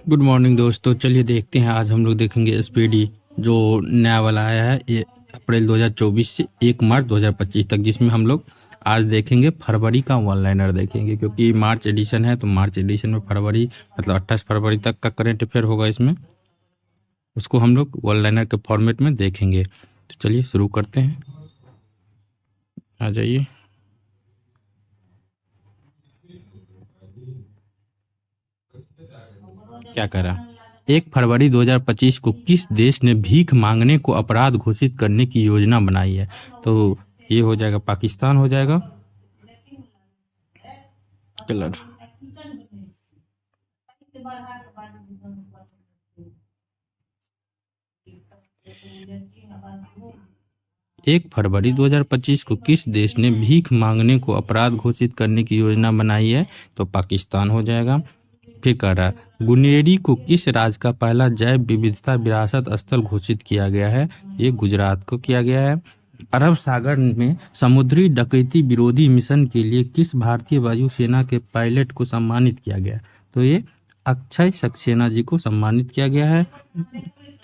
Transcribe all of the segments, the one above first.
Good morning दोस्तों। चलिए देखते हैं, आज हम लोग देखेंगे एसपीडी जो नया वाला आया है ये अप्रैल 2024 से 1 मार्च 2025 तक, जिसमें हम लोग आज देखेंगे फरवरी का वन लाइनर देखेंगे, क्योंकि मार्च एडिशन है तो मार्च एडिशन में फरवरी मतलब 28 फरवरी तक का करंट अफेयर होगा इसमें, उसको हम लोग वन लाइनर के फॉर्मेट में देखेंगे। तो चलिए शुरू करते हैं, आ जाइए। क्या कह रहा 1 फरवरी 2025 को किस देश ने भीख मांगने को अपराध घोषित करने की योजना बनाई है? तो ये हो जाएगा, पाकिस्तान हो जाएगा। कलर 1 फरवरी 2025 को किस देश ने भीख मांगने को अपराध घोषित करने की योजना बनाई है? तो पाकिस्तान हो जाएगा। फिर कह रहा है गुनेरी को किस राज्य का पहला जैव विविधता विरासत स्थल घोषित किया गया है? ये गुजरात को किया गया है। अरब सागर में समुद्री डकैती विरोधी मिशन के लिए किस भारतीय वायुसेना के पायलट को सम्मानित किया गया? तो ये अक्षय सक्सेना जी को सम्मानित किया गया है।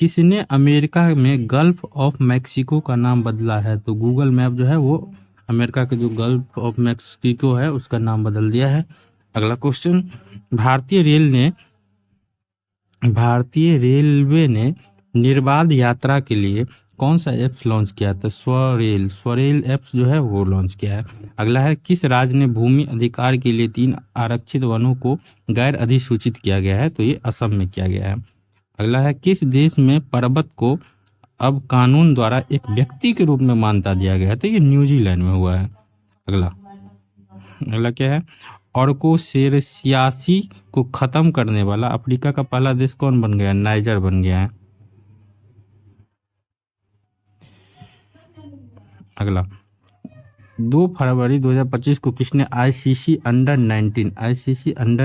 किसने अमेरिका में गल्फ ऑफ मैक्सिको का नाम बदला है? तो गूगल मैप जो है वो अमेरिका के जो गल्फ ऑफ मैक्सिको है उसका नाम बदल दिया है। अगला क्वेश्चन, भारतीय रेलवे ने निर्बाध यात्रा के लिए कौन सा ऐप्स लॉन्च किया था? स्वरेल ऐप्स जो है वो लॉन्च किया है। अगला है किस राज्य ने भूमि अधिकार के लिए 3 आरक्षित वनों को गैर अधिसूचित किया गया है? तो ये असम में किया गया है। अगला है किस देश में पर्वत को अब कानून द्वारा एक व्यक्ति के रूप में मान्यता दिया गया है? तो ये न्यूजीलैंड में हुआ है। अगला क्या है, ऑर्कोसेरसियासी को खत्म करने वाला अफ्रीका का पहला देश कौन बन गया? नाइजर बन गया है। अगला 2 फरवरी 2025 को किसने आईसीसी अंडर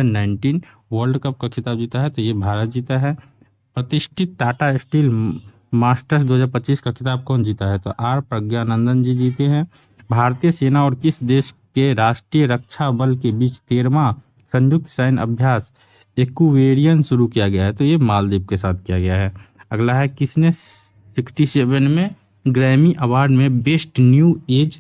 19 वर्ल्ड कप का खिताब जीता है? तो ये भारत जीता है। प्रतिष्ठित टाटा स्टील मास्टर्स 2025 का खिताब कौन जीता है? तो आर प्रज्ञानंदन जी जीते हैं। भारतीय सेना और किस देश के राष्ट्रीय रक्षा बल के बीच 13वां संयुक्त सैन्य अभ्यास एक्वेरियन शुरू किया गया है? तो ये मालदीव के साथ किया गया है। अगला है किसने 67 में ग्रैमी अवार्ड में बेस्ट न्यू एज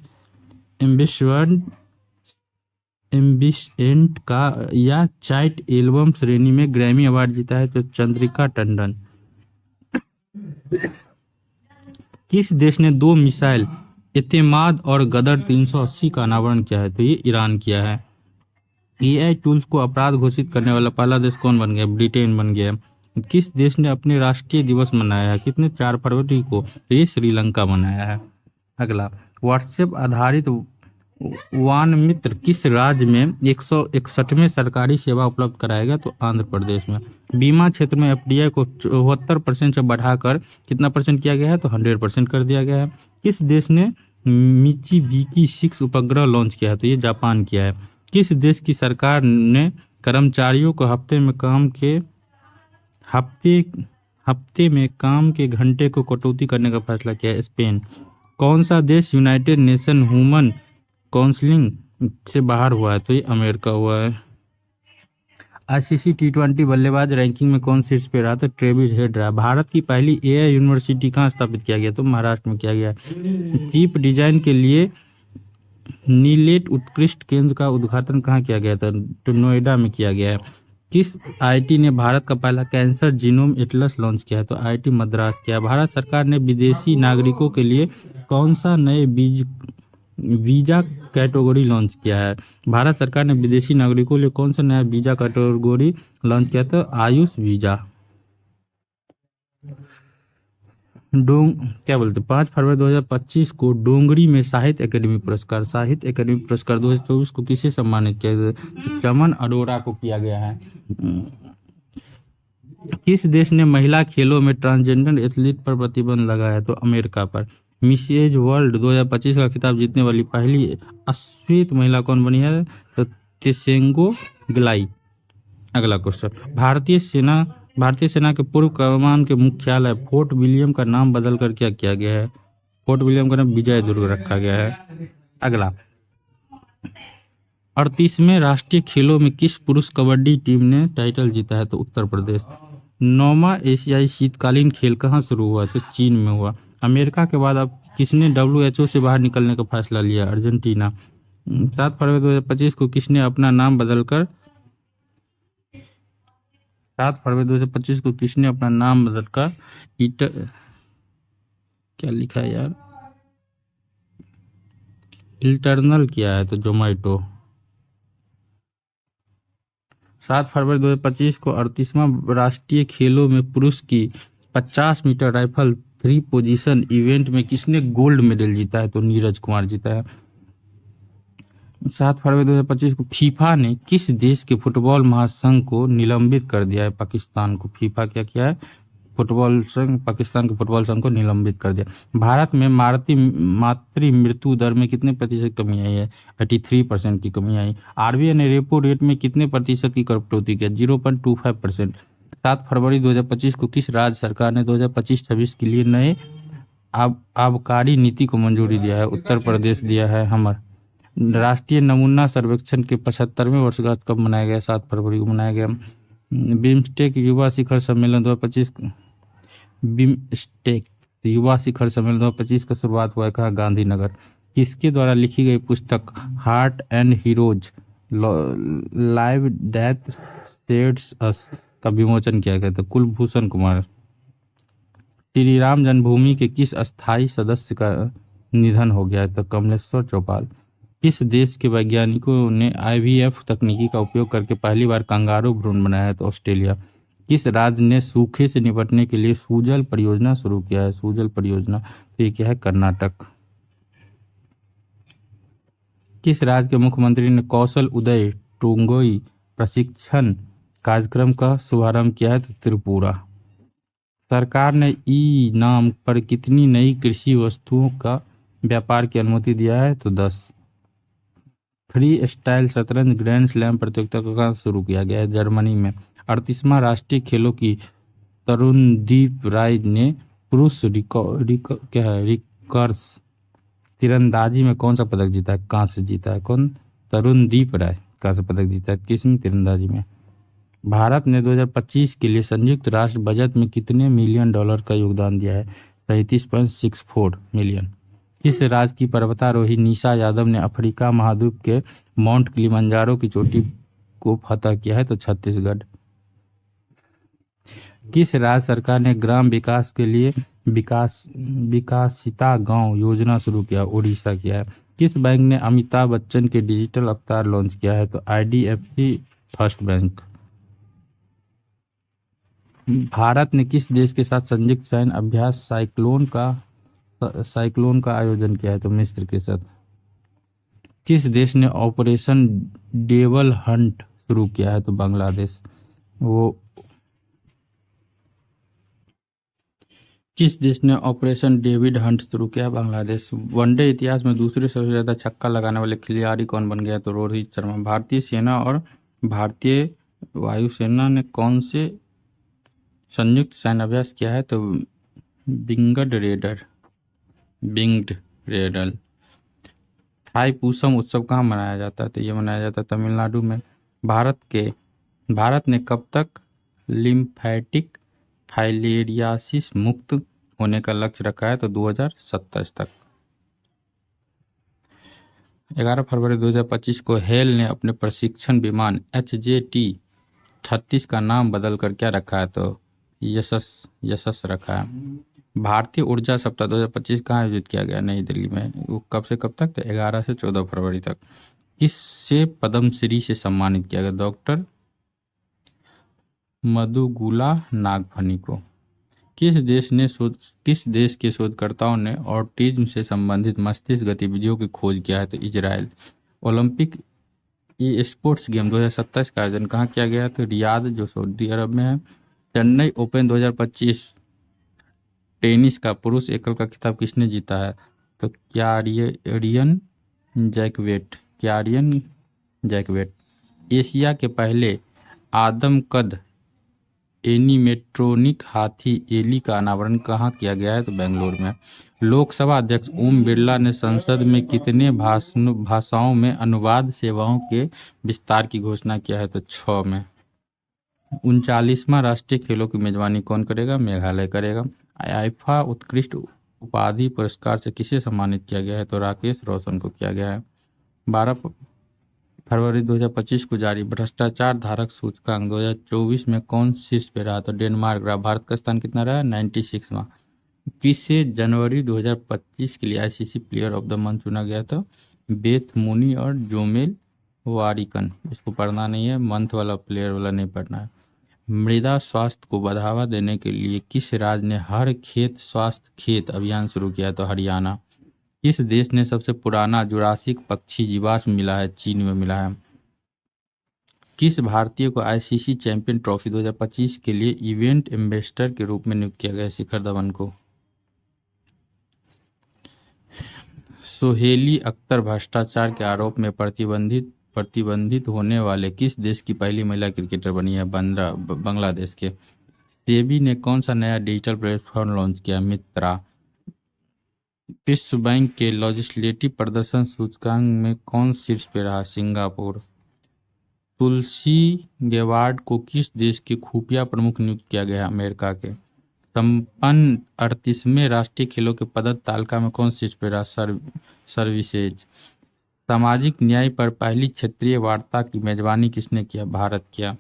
एम्बिशेंट का या चाइल्ड एल्बम श्रेणी में ग्रैमी अवार्ड जीता है? तो चंद्रिका टंडन। किस देश ने 2 मिसाइल एतेमाद और गदर 380 का अनावरण किया है? तो ये ईरान किया है। एआई टूल्स को अपराध घोषित करने वाला पहला देश कौन बन गया? ब्रिटेन बन गया। किस देश ने अपने राष्ट्रीय दिवस मनाया है? कितने? 4 फरवरी को। तो ये श्रीलंका मनाया है। अगला व्हाट्सएप आधारित वान मित्र किस राज्य में 161वें सरकारी सेवा उपलब्ध कराएगा? तो आंध्र प्रदेश में। बीमा क्षेत्र में एफडीआई को 74% से बढ़ाकर कितना परसेंट किया गया है? तो 100% कर दिया गया है। किस देश ने मिचिबिकी 6 उपग्रह लॉन्च किया है? तो ये जापान किया है। किस देश की सरकार ने कर्मचारियों को हफ्ते में काम के घंटे को कटौती करने का फैसला किया है? स्पेन। कौन सा देश यूनाइटेड नेशन ह्यूमन काउंसिलिंग से बाहर हुआ है? तो ये अमेरिका हुआ है। आईसीसी टी20 बल्लेबाज रैंकिंग में कौन शीर्ष पे रहा? तो ट्रेविस हेड रहा। भारत की पहली एआई यूनिवर्सिटी कहाँ स्थापित किया गया? तो महाराष्ट्र में किया गया। चीप डिजाइन के लिए नीलेट उत्कृष्ट केंद्र का उद्घाटन कहाँ किया गया था? तो नोएडा में किया गया है। किस आईआईटी ने भारत का पहला कैंसर जीनोम एटलस लॉन्च किया है? तो आईआईटी मद्रास किया। भारत सरकार ने विदेशी नागरिकों के लिए कौन सा नए वीजा कैटेगरी लॉन्च किया है? भारत सरकार ने विदेशी नागरिकों के लिए कौन सा नया वीजा कैटेगरी लॉन्च किया? तो आयुष वीजा। 5 फरवरी 2025 को डोंगरी में साहित्य अकादमी पुरस्कार 2024 को किसे सम्मानित किया गया? चमन अरोड़ा को किया गया है। किस देश ने महिला खेलों में ट्रांसजेंडर एथलीट पर प्रतिबंध लगाया? तो अमेरिका पर। मिसेज वर्ल्ड 2025 का खिताब जीतने वाली पहली अश्वेत महिला कौन बनी है? तो त्सेंगो गिलाई। अगला क्वेश्चन, भारतीय सेना के पूर्व कमान के मुख्यालय फोर्ट विलियम का नाम बदलकर क्या किया गया है? फोर्ट विलियम का नाम विजय दुर्ग रखा गया है। अगला 38वें राष्ट्रीय खेलों में किस पुरुष कबड्डी टीम ने टाइटल जीता है? तो उत्तर प्रदेश। 9वां एशियाई शीतकालीन खेल कहाँ शुरू हुआ? तो चीन में हुआ। अमेरिका के बाद अब किसने WHO से बाहर निकलने का फैसला लिया? अर्जेंटीना। 7 फरवरी 2025 को किसने अपना नाम बदलकर 7 फरवरी 2025 को किसने अपना नाम बदलकर क्या लिखा है यार, इंटरनल किया है? तो जोमेटो। 7 फरवरी 2025 को 38वां राष्ट्रीय खेलों में पुरुष की 50 मीटर राइफल 3 पोजीशन इवेंट में किसने गोल्ड मेडल जीता है? तो नीरज कुमार जीता है। 7 फरवरी 2025 को फीफा ने किस देश के फुटबॉल महासंघ को निलंबित कर दिया है? पाकिस्तान को। फीफा क्या किया है? फुटबॉल संघ, पाकिस्तान के फुटबॉल संघ को निलंबित कर दिया। भारत में मातृ मृत्यु दर में कितने प्रतिशत कमी आई है? 83% की कमी आई। आरबीआई ने रेपो रेट में कितने प्रतिशत की कटौती किया? 0.25%। 7 फरवरी 2025 को किस राज्य सरकार ने 2025-26 के लिए नए आबकारी नीति को मंजूरी दिया है? उत्तर प्रदेश दिया है। हमर राष्ट्रीय नमूना सर्वेक्षण के 75वें वर्षगांठ कब मनाया गया? 7 फरवरी को मनाया गया। बिम्स्टेक युवा शिखर सम्मेलन 2025 बिम्स्टेक युवा शिखर सम्मेलन 2025 का शुरुआत हुआ है कहाँ? गांधीनगर। किसके द्वारा लिखी गई पुस्तक heart and heroes lives that सेड्स अस का विमोचन किया गया था? कुलभूषण कुमार। श्री राम जन्मभूमि के किस अस्थायी सदस्य का निधन हो गया है? तो कमलेश्वर चौपाल। किस देश के वैज्ञानिकों ने IVF तकनीकी का उपयोग करके पहली बार कंगारू भ्रूण बनाया है? तो ऑस्ट्रेलिया। किस राज्य ने सूखे से निपटने के लिए सूजल परियोजना शुरू किया है? सूजल परियोजना। तो ये क्या है? कर्नाटक। किस राज्य के मुख्यमंत्री ने कौशल उदय टोंगोई प्रशिक्षण कार्यक्रम का शुभारंभ किया है? तो त्रिपुरा। सरकार ने ई नाम पर कितनी नई कृषि वस्तुओं का व्यापार की अनुमति दिया है? तो 10। फ्री स्टाइल शतरंज ग्रैंड स्लैम प्रतियोगिता का कहाँ शुरू किया गया है? जर्मनी में। 38वां राष्ट्रीय खेलों की तरुणदीप राय ने पुरुष रिकर्स तीरंदाजी में कौन सा पदक जीता है? कांस्य जीता है। कौन? तरुणदीप राय कांस्य पदक जीता है। किसमें? तीरंदाजी में। भारत ने 2025 के लिए संयुक्त राष्ट्र बजट में कितने मिलियन डॉलर का योगदान दिया है? 37.64 मिलियन। किस राज्य की पर्वतारोही निशा यादव ने अफ्रीका महाद्वीप के माउंट किलिमंजारो की चोटी को फतह किया है? तो छत्तीसगढ़। किस राज्य सरकार ने ग्राम विकास के लिए विकासिता गांव योजना शुरू किया? उड़ीसा किया है। किस बैंक ने अमिताभ बच्चन के डिजिटल अवतार लॉन्च किया है? तो IDFC फर्स्ट बैंक। भारत ने किस देश के साथ संयुक्त सैन्य अभ्यास साइक्लोन का आयोजन किया है? तो मिस्र के साथ। किस देश ने ऑपरेशन डेवल हंट शुरू किया है? तो बांग्लादेश। किस देश ने ऑपरेशन डेविड हंट शुरू किया? बांग्लादेश। वनडे इतिहास में दूसरे सबसे ज्यादा छक्का लगाने वाले खिलाड़ी कौन बन गया? तो रोहित शर्मा। भारतीय सेना और भारतीय वायुसेना ने कौन से संयुक्त सैन्य अभ्यास किया है? तो विंग्ड रेडर। थाईपुसम उत्सव कहाँ मनाया जाता है? तो ये मनाया जाता है तमिलनाडु में। भारत ने कब तक लिम्फेटिक फाइलेरियासिस मुक्त होने का लक्ष्य रखा है? तो 2027 तक। 11 फरवरी 2025 को हेल ने अपने प्रशिक्षण विमान HJT-36 का नाम बदलकर क्या रखा है? तो यशस रखा है। भारतीय ऊर्जा सप्ताह 2025 कहाँ आयोजित किया गया? नई दिल्ली में। वो कब से कब तक? तो 11 से 14 फरवरी तक। किससे पद्मश्री से सम्मानित किया गया? डॉक्टर मधुगुला नागफनी को। किस देश के शोधकर्ताओं ने ऑटिज्म से संबंधित मस्तिष्क गतिविधियों की खोज किया है? तो इजराइल। ओलंपिक स्पोर्ट्स गेम 2027 का आयोजन कहाँ किया गया? तो रियाद जो सऊदी अरब में है। चेन्नई ओपन 2025 टेनिस का पुरुष एकल का खिताब किसने जीता है? तो क्यारियन जैकवेट। एशिया के पहले आदमकद एनिमेट्रोनिक हाथी एली का अनावरण कहाँ किया गया है? तो बेंगलुरु में। लोकसभा अध्यक्ष ओम बिरला ने संसद में कितने भाषाओं में अनुवाद सेवाओं के विस्तार की घोषणा किया है? तो 6 में। 39वां राष्ट्रीय खेलों की मेजबानी कौन करेगा? मेघालय करेगा। आईफा उत्कृष्ट उपाधि पुरस्कार से किसे सम्मानित किया गया है? तो राकेश रोशन को किया गया है। 12 फरवरी 2025 को जारी भ्रष्टाचार धारक सूचकांक 2024 में कौन शीर्ष पे रहा? तो डेनमार्क रहा। भारत का स्थान कितना रहा? 96वां। किसे जनवरी 2025 के लिए ICC player of the month चुना गया था? बेथ मुनी और जोमेल वारिकन। इसको पढ़ना नहीं है, मंथ वाला प्लेयर वाला नहीं पढ़ना है। मृदा स्वास्थ्य को बढ़ावा देने के लिए किस राज्य ने हर खेत स्वास्थ्य खेत अभियान शुरू किया? तो हरियाणा। किस देश ने सबसे पुराना जुरासिक पक्षी जीवाश्म मिला है? चीन में मिला है। किस भारतीय को आईसीसी चैंपियन ट्रॉफी 2025 के लिए इवेंट एम्बेसडर के रूप में नियुक्त किया गया? शिखर धवन को। सोहेली अख्तर भ्रष्टाचार के आरोप में प्रतिबंधित होने वाले किस देश की पहली महिला क्रिकेटर बनी है? बांग्लादेश के। सेबी ने कौन सा नया डिजिटल प्लेटफॉर्म लॉन्च किया? मित्रा। विश्व बैंक के लेजिस्लेटिव प्रदर्शन सूचकांक में कौन शीर्ष पे रहा? सिंगापुर। तुलसी गेवार्ड को किस देश के खुफिया प्रमुख नियुक्त किया गया? अमेरिका के। संपन्न 38वें राष्ट्रीय खेलों के पदक तालिका में कौन शीर्ष पे रहा? सर्विसेज। सामाजिक न्याय पर पहली क्षेत्रीय वार्ता की मेजबानी किसने किया? भारत किया।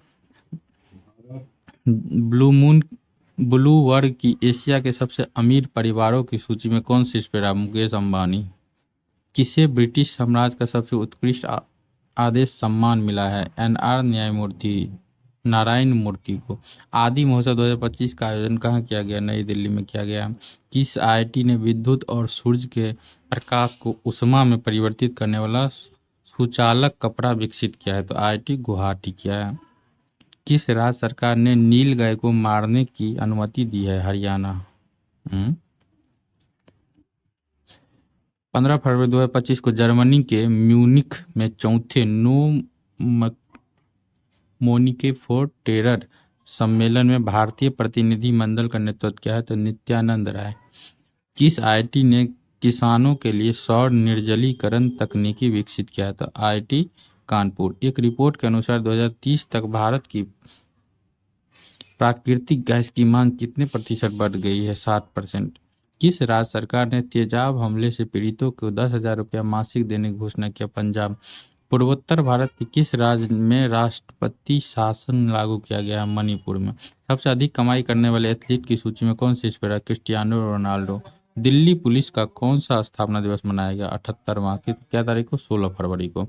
ब्लू वर्ग की एशिया के सबसे अमीर परिवारों की सूची में कौन शीर्ष पे रहा? मुकेश अंबानी। किसे ब्रिटिश साम्राज्य का सबसे उत्कृष्ट आदेश सम्मान मिला है? एनआर न्यायमूर्ति नारायण मूर्ति को। आदि महोत्सव 2025 का आयोजन कहाँ किया गया? नई दिल्ली में किया गया। किस आईआईटी ने विद्युत और सूर्य के प्रकाश को ऊष्मा में परिवर्तित करने वाला सुचालक कपड़ा विकसित किया है? तो आईआईटी गुवाहाटी किया है। किस राज्य सरकार ने नील गाय को मारने की अनुमति दी है? हरियाणा। 15 फरवरी 2025 को जर्मनी के म्यूनिख में चौथे नो मोनिके फॉर टेरर सम्मेलन में भारतीय प्रतिनिधिमंडल का नेतृत्व किया है? तो नित्यानंद राय। किस आईआईटी ने किसानों के लिए सौर निर्जलीकरण तकनीकी विकसित किया है? तो आईआईटी कानपुर। एक रिपोर्ट के अनुसार 2030 तक भारत की प्राकृतिक गैस की मांग कितने प्रतिशत बढ़ गई है? 60%। किस राज्य सरकार ने तेजाब हमले से पीड़ितों को 10,000 रुपया मासिक देने की घोषणा किया? पंजाब। पूर्वोत्तर भारत के किस राज्य में राष्ट्रपति शासन लागू किया गया है? मणिपुर में। सबसे अधिक कमाई करने वाले एथलीट की सूची में कौन शीर्ष पर है? Cristiano Ronaldo. दिल्ली पुलिस का कौन सा स्थापना दिवस मनाया गया? 78वां। क्या तारीख को? 16 फरवरी को।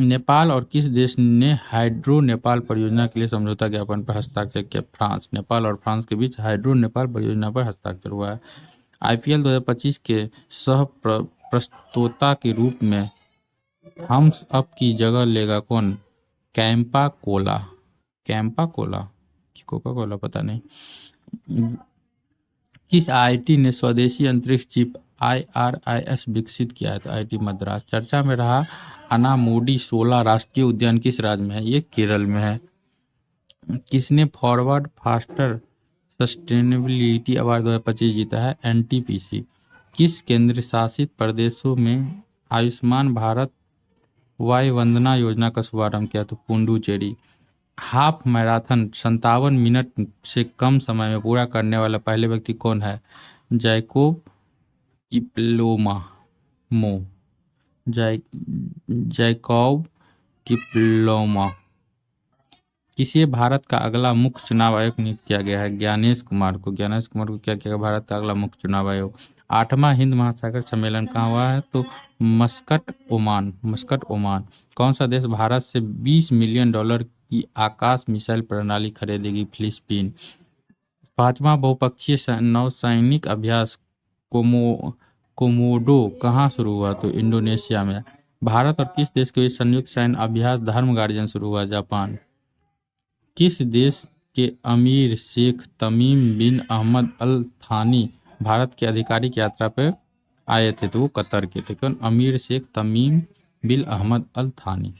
नेपाल और किस देश ने हाइड्रो नेपाल परियोजना के लिए समझौता ज्ञापन पर हस्ताक्षर किया? फ्रांस। नेपाल और फ्रांस के बीच हाइड्रो नेपाल परियोजना पर हस्ताक्षर हुआ है। आईपीएल 2025 के सह प्रस्तोता के रूप में थम्स अप की जगह लेगा कौन? कैंपा कोला कि कोका कोला, पता नहीं। किस आईआईटी ने स्वदेशी अंतरिक्ष चिप IRIS विकसित किया है? तो आईआईटी मद्रास। चर्चा में रहा अनामुडी 16 राष्ट्रीय उद्यान किस राज्य में है? ये केरल में है। किसने फॉरवर्ड फास्टर सस्टेनेबिलिटी अवार्ड 2025 जीता है? एनटीपीसी। किस केंद्र शासित प्रदेशों में आयुष्मान भारत वायु वंदना योजना का शुभारंभ किया? तो पुडुचेरी। हाफ मैराथन 57 मिनट से कम समय में पूरा करने वाला पहले व्यक्ति कौन है? जैकोब किप्लोमा। किसे भारत का अगला मुख्य चुनाव आयोग नियुक्त किया गया है? ज्ञानेश कुमार को क्या किया गया? भारत का अगला मुख्य चुनाव आयोग। 8वां हिंद महासागर सम्मेलन कहाँ हुआ है? तो मस्कट ओमान। कौन सा देश भारत से $20 मिलियन की आकाश मिसाइल प्रणाली खरीदेगी? फिलीपीन। 5वां बहुपक्षीय नौसैनिक अभ्यास कोमोडो कहाँ शुरू हुआ? तो इंडोनेशिया में। भारत और किस देश के बीच संयुक्त सैन्य अभ्यास धर्म गार्जियन शुरू हुआ? जापान। किस देश के अमीर शेख तमीम बिन अहमद अल थानी भारत के आधिकारिक यात्रा पर आए थे? तो वो कतर के थे। कौन? अमीर शेख तमीम बिन अहमद अल थानी।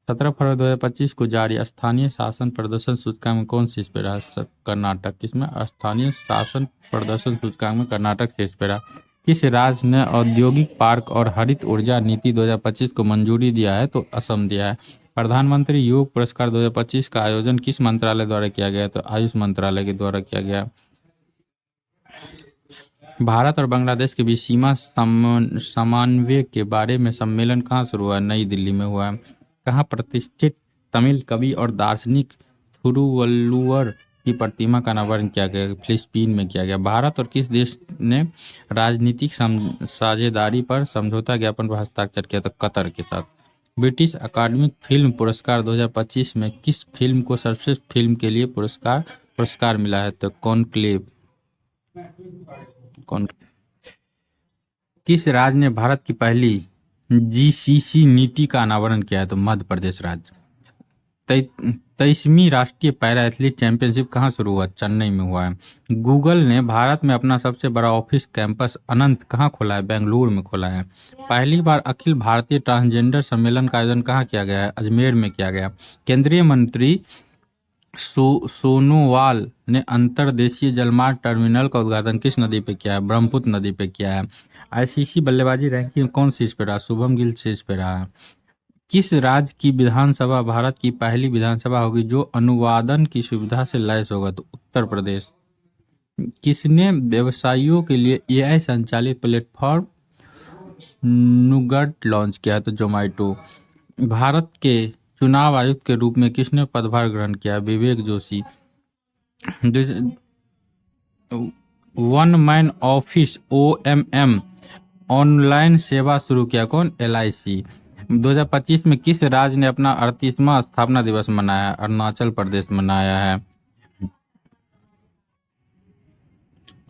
17 फरवरी 2025 को जारी स्थानीय शासन प्रदर्शन सूचकांक में कौन शीर्ष पे रहा? कर्नाटक। किसमें? स्थानीय शासन प्रदर्शन सूचकांक में कर्नाटक शीर्ष पे रहा। किस राज्य ने औद्योगिक पार्क और हरित ऊर्जा नीति 2025 को मंजूरी दिया है? तो असम दिया है। प्रधानमंत्री योग पुरस्कार 2025 का आयोजन किस मंत्रालय द्वारा किया गया? तो आयुष मंत्रालय के द्वारा किया गया। भारत और बांग्लादेश के बीच सीमा समन्वय के बारे में सम्मेलन कहाँ शुरू हुआ? नई दिल्ली में हुआ। कहाँ प्रतिष्ठित तमिल कवि और दार्शनिक थिरुवल्लुवर की प्रतिमा का अनावरण किया गया? फिलीपीन में किया गया। भारत और किस देश ने राजनीतिक साझेदारी पर समझौता ज्ञापन पर हस्ताक्षर किया? तो कतर के साथ। ब्रिटिश अकादमिक फिल्म पुरस्कार 2025 में किस फिल्म को सर्वश्रेष्ठ फिल्म के लिए पुरस्कार मिला है? तो कॉन्क्लेव। किस राज्य ने भारत की पहली जीसीसी नीति का अनावरण किया है? तो मध्य प्रदेश राज्य। 23वीं राष्ट्रीय पैरा एथलीट चैंपियनशिप कहाँ शुरू हुआ? चेन्नई में हुआ है। गूगल ने भारत में अपना सबसे बड़ा ऑफिस कैंपस अनंत कहाँ खोला है? बेंगलुरु में खोला है। पहली बार अखिल भारतीय ट्रांसजेंडर सम्मेलन का आयोजन कहाँ किया गया है? अजमेर में किया गया। केंद्रीय मंत्री सोनोवाल ने अंतर्देशीय जलमार्ग टर्मिनल का उद्घाटन किस नदी पे किया है? ब्रह्मपुत्र नदी पे किया है। आईसीसी बल्लेबाजी रैंकिंग में कौन शीर्ष पे रहा? शुभम गिल शीर्ष पे रहा। किस राज्य की विधानसभा भारत की पहली विधानसभा होगी जो अनुवादन की सुविधा से लैस होगा? तो उत्तर प्रदेश। किसने व्यवसायियों के लिए एआई संचालित प्लेटफॉर्म नुगट लॉन्च किया? तो जोमेटो। भारत के चुनाव आयुक्त के रूप में किसने पदभार ग्रहण किया? Vivek Joshi. One man office OMM online सेवा शुरू किया? कौन? LIC। 2025 में किस राज्य ने अपना 38वां स्थापना दिवस मनाया? अरुणाचल प्रदेश मनाया है।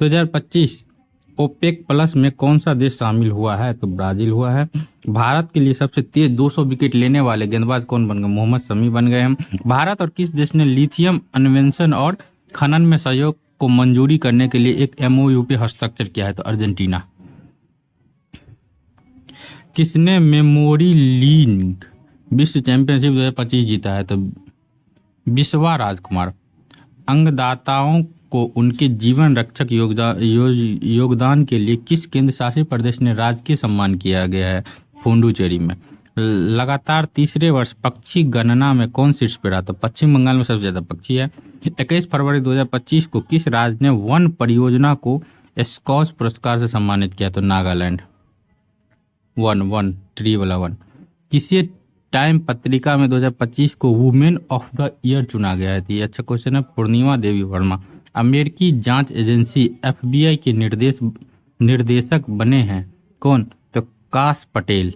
2025 ओपेक प्लस में कौन सा देश शामिल हुआ है? तो ब्राजील हुआ है। भारत के लिए सबसे तेज 200 विकेट लेने वाले गेंदबाज कौन बन गए? मोहम्मद शमी बन गए हैं। भारत और किस देश ने लिथियम अन्वेषण और खनन में सहयोग को मंजूरी करने के लिए एक MOU पे हस्ताक्षर किया है? तो अर्जेंटीना। किसने मेमोरी लीग विश्व चैंपियनशिप 2025 जीता है? तो बिस्वा राजकुमार। अंगदाताओं को उनके जीवन रक्षक योगदान के लिए किस केंद्र शासित प्रदेश ने राजकीय सम्मान किया गया है? पुडुचेरी में। लगातार तीसरे वर्ष पक्षी गणना में कौन शीर्ष पे रहा? तो पश्चिम बंगाल में सबसे ज्यादा पक्षी है। 21 फरवरी 2025 को किस राज्य ने वन परियोजना को स्कॉच पुरस्कार से सम्मानित किया? तो नागालैंड। वन ट्री वाला वन। किसी टाइम पत्रिका में 2025 को वुमेन ऑफ द ईयर चुना गया है? अच्छा क्वेश्चन है। पूर्णिमा देवी वर्मा। अमेरिकी जांच एजेंसी FBI के निर्देशक बने हैं? कौन? तो काश पटेल।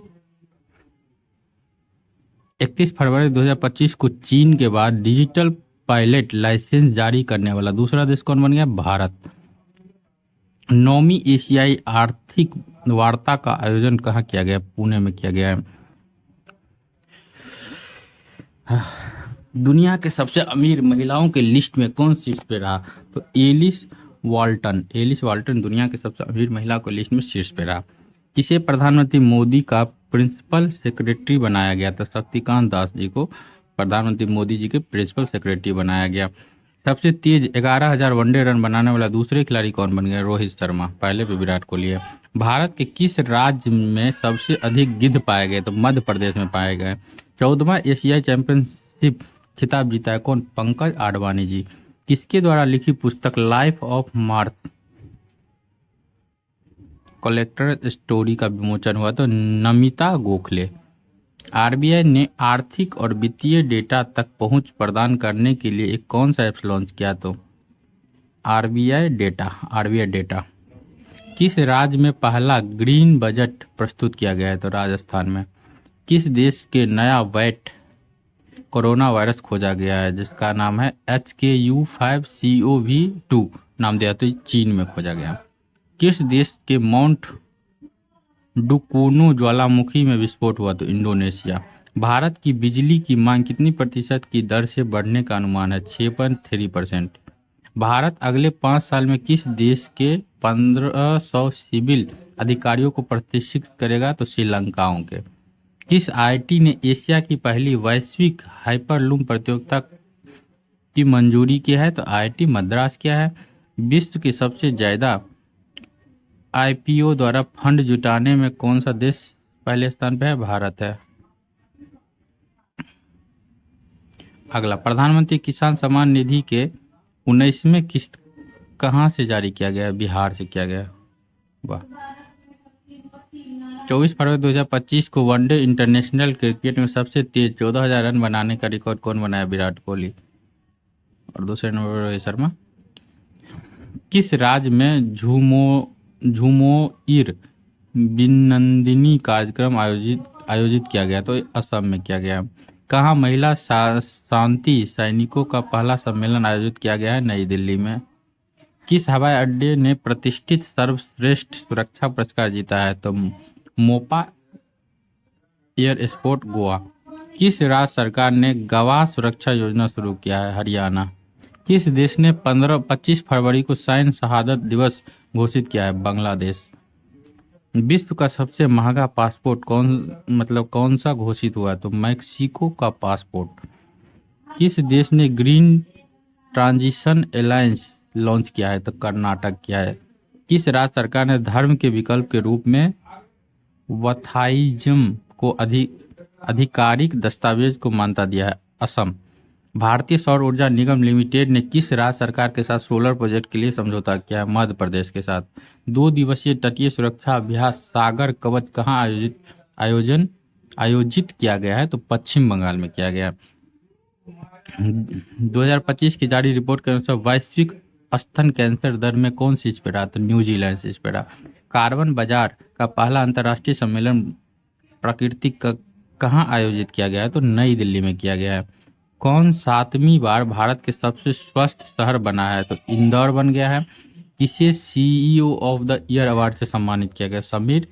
31 फरवरी 2025 को चीन के बाद डिजिटल पायलट लाइसेंस जारी करने वाला दूसरा देश कौन बन गया? भारत। 9वीं एशियाई आर्थिक वार्ता का आयोजन कहाँ किया गया? पुणे में किया गया है। दुनिया के सबसे अमीर महिलाओं के लिस्ट में कौन शीर्ष पे रहा? तो एलिस वाल्टन दुनिया के सबसे अमीर महिला को लिस्ट में शीर्ष पे रहा। किसे प्रधानमंत्री मोदी का प्रिंसिपल सेक्रेटरी बनाया गया? तो शक्तिकांत दास जी को प्रधानमंत्री मोदी जी के प्रिंसिपल सेक्रेटरी बनाया गया। सबसे तेज 11,000 वनडे रन बनाने वाला दूसरे खिलाड़ी कौन बन गए? रोहित शर्मा। पहले पे विराट कोहली है। भारत के किस राज्य में सबसे अधिक गिद्ध पाए गए? तो मध्य प्रदेश में पाए गए। 14वां एशियाई चैंपियनशिप खिताब जीता है कौन? पंकज आडवाणी जी। किसके द्वारा लिखी पुस्तक life of Mars collector story का विमोचन हुआ? तो नमिता गोखले। RBI ने आर्थिक और वित्तीय डेटा तक पहुंच प्रदान करने के लिए एक कौन सा ऐप लॉन्च किया? तो RBI डेटा। किस राज्य में पहला ग्रीन बजट प्रस्तुत किया गया है? तो राजस्थान में। किस देश के नया वैट कोरोना वायरस खोजा गया है जिसका नाम है HKU5CoV2 नाम दिया? तो चीन में खोजा गया। किस देश के माउंट डुकोनो ज्वालामुखी में विस्फोट हुआ? तो इंडोनेशिया। भारत की बिजली की मांग कितनी प्रतिशत की दर से बढ़ने का अनुमान है? 6.3%। भारत अगले 5 साल में किस देश के 1500 सिविल अधिकारियों को प्रशिक्षित करेगा? तो श्रीलंकाओं के। किस आईआईटी ने एशिया की पहली वैश्विक हाइपरलूम प्रतियोगिता की मंजूरी की है? तो आईआईटी मद्रास क्या है? विश्व की सबसे ज्यादा आईपीओ द्वारा फंड जुटाने में कौन सा देश पहले स्थान पे है? भारत है। अगला, प्रधानमंत्री किसान सम्मान निधि के 19वें किस्त कहाँ से जारी किया गया है? बिहार से किया गया है। वाह। 24 फरवरी 2025 को वनडे इंटरनेशनल क्रिकेट में सबसे तेज 14,000 रन बनाने का रिकॉर्ड कौन बनाया? विराट कोहली। और दूसरे नंबर पर रोहित शर्मा। किस राज्य में झुमोइर बिनंदिनी कार्यक्रम आयोजित किया गया? तो असम में किया गया। कहाँ महिला शांति सैनिकों का पहला सम्मेलन आयोजित किया गया है? नई दिल्ली में। किस हवाई अड्डे ने प्रतिष्ठित सर्वश्रेष्ठ सुरक्षा पुरस्कार जीता है? तो मोपा एयरपोर्ट गोवा। किस राज्य सरकार ने गवाह सुरक्षा योजना शुरू किया है? हरियाणा। किस देश ने 25 फरवरी को सैन्य शहादत दिवस घोषित किया है? बांग्लादेश। विश्व का सबसे महंगा पासपोर्ट कौन सा घोषित हुआ? तो मैक्सिको का पासपोर्ट। किस देश ने ग्रीन ट्रांजिशन अलायंस लॉन्च किया है? तो कर्नाटक किया है। किस राज्य सरकार ने धर्म के विकल्प के रूप में वथाइज्म को आधिकारिक दस्तावेज को मान्यता दिया है? असम। भारतीय सौर ऊर्जा निगम लिमिटेड ने किस राज्य सरकार के साथ सोलर प्रोजेक्ट के लिए समझौता किया है? मध्य प्रदेश के साथ। 2 दिवसीय तटीय सुरक्षा अभ्यास सागर कवच कहाँ आयोजित किया गया है? तो पश्चिम बंगाल में किया गया। 2025 की जारी रिपोर्ट के अनुसार वैश्विक स्तन कैंसर दर में कौन शीर्ष पे रहा? तो न्यूजीलैंड शीर्ष पे रहा। कार्बन बाजार का पहला अंतर्राष्ट्रीय सम्मेलन प्रकृति का कहाँ आयोजित किया गया है? तो नई दिल्ली में किया गया है। कौन 7वीं बार भारत के सबसे स्वस्थ शहर बना है? तो इंदौर बन गया है। किसे CEO of the year award से सम्मानित किया गया? समीर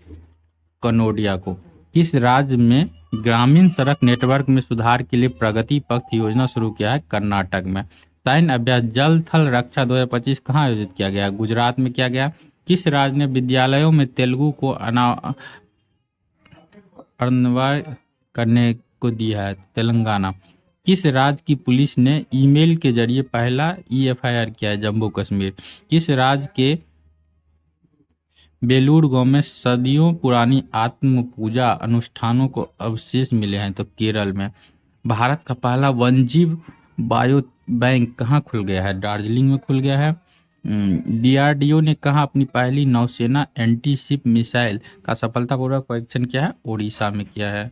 कनोडिया को। किस राज्य में ग्रामीण सड़क नेटवर्क में सुधार के लिए प्रगति पथ योजना शुरू किया है? कर्नाटक में। सैन्य अभ्यास जल थल रक्षा 2025 कहाँ आयोजित किया गया? गुजरात में किया गया। किस राज्य ने विद्यालयों में तेलुगु को अनिवार्य करने को दिया है? तेलंगाना। किस राज्य की पुलिस ने ईमेल के जरिए पहला ईएफआईआर किया है? जम्मू कश्मीर। किस राज्य के बेलूर गांव में सदियों पुरानी आत्म पूजा अनुष्ठानों को अवशेष मिले हैं? तो केरल में। भारत का पहला वन्यजीव बायो बैंक कहाँ खुल गया है? दार्जिलिंग में खुल गया है। डीआरडीओ ने कहा अपनी पहली नौसेना एंटी शिप मिसाइल का सफलतापूर्वक परीक्षण किया है? ओडिशा में किया है।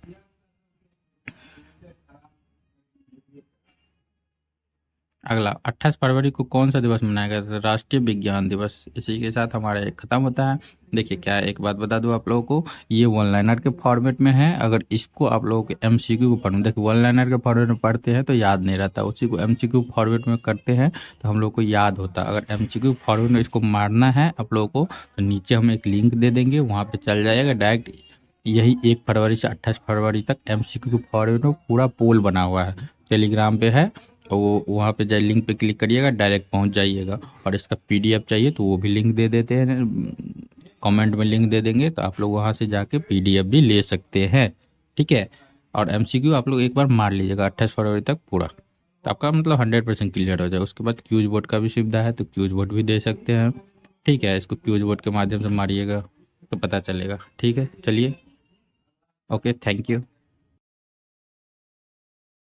अगला, 28 फरवरी को कौन सा दिवस मनाया गया था? राष्ट्रीय विज्ञान दिवस। इसी के साथ हमारा खत्म होता है। देखिए क्या है, एक बात बता दूं आप लोगों को, ये वन लाइनर के फॉर्मेट में है। अगर इसको आप लोगों के एमसीक्यू को पढ़ना, देखिए वन लाइनर के फॉर्मेट में पढ़ते हैं तो याद नहीं रहता, उसी को एमसीक्यू फॉर्मेट में करते हैं तो हम लोग को याद होता। अगर एमसीक्यू फॉर्मेट में इसको मारना है आप लोगों को तो नीचे हम एक लिंक दे देंगे, वहाँ पर चल जाएगा डायरेक्ट। यही 1 फरवरी से 28 फरवरी तक एमसीक्यू फॉर्मेट में पूरा पोल बना हुआ है, टेलीग्राम पे है। और वो वहाँ पे जाए लिंक पे क्लिक करिएगा, डायरेक्ट पहुँच जाइएगा। और इसका पीडीएफ चाहिए तो वो भी लिंक दे देते हैं, कमेंट में लिंक दे देंगे, तो आप लोग वहाँ से जाके पीडीएफ भी ले सकते हैं। ठीक है। और एमसीक्यू आप लोग एक बार मार लीजिएगा 28 फरवरी तक पूरा, तो आपका मतलब 100% क्लियर हो जाए। उसके बाद क्यूज बोर्ड का भी सुविधा है, तो क्यूज बोर्ड भी दे सकते हैं। ठीक है, इसको क्यूज बोर्ड के माध्यम से मारिएगा तो पता चलेगा। ठीक है, चलिए, ओके, थैंक यू।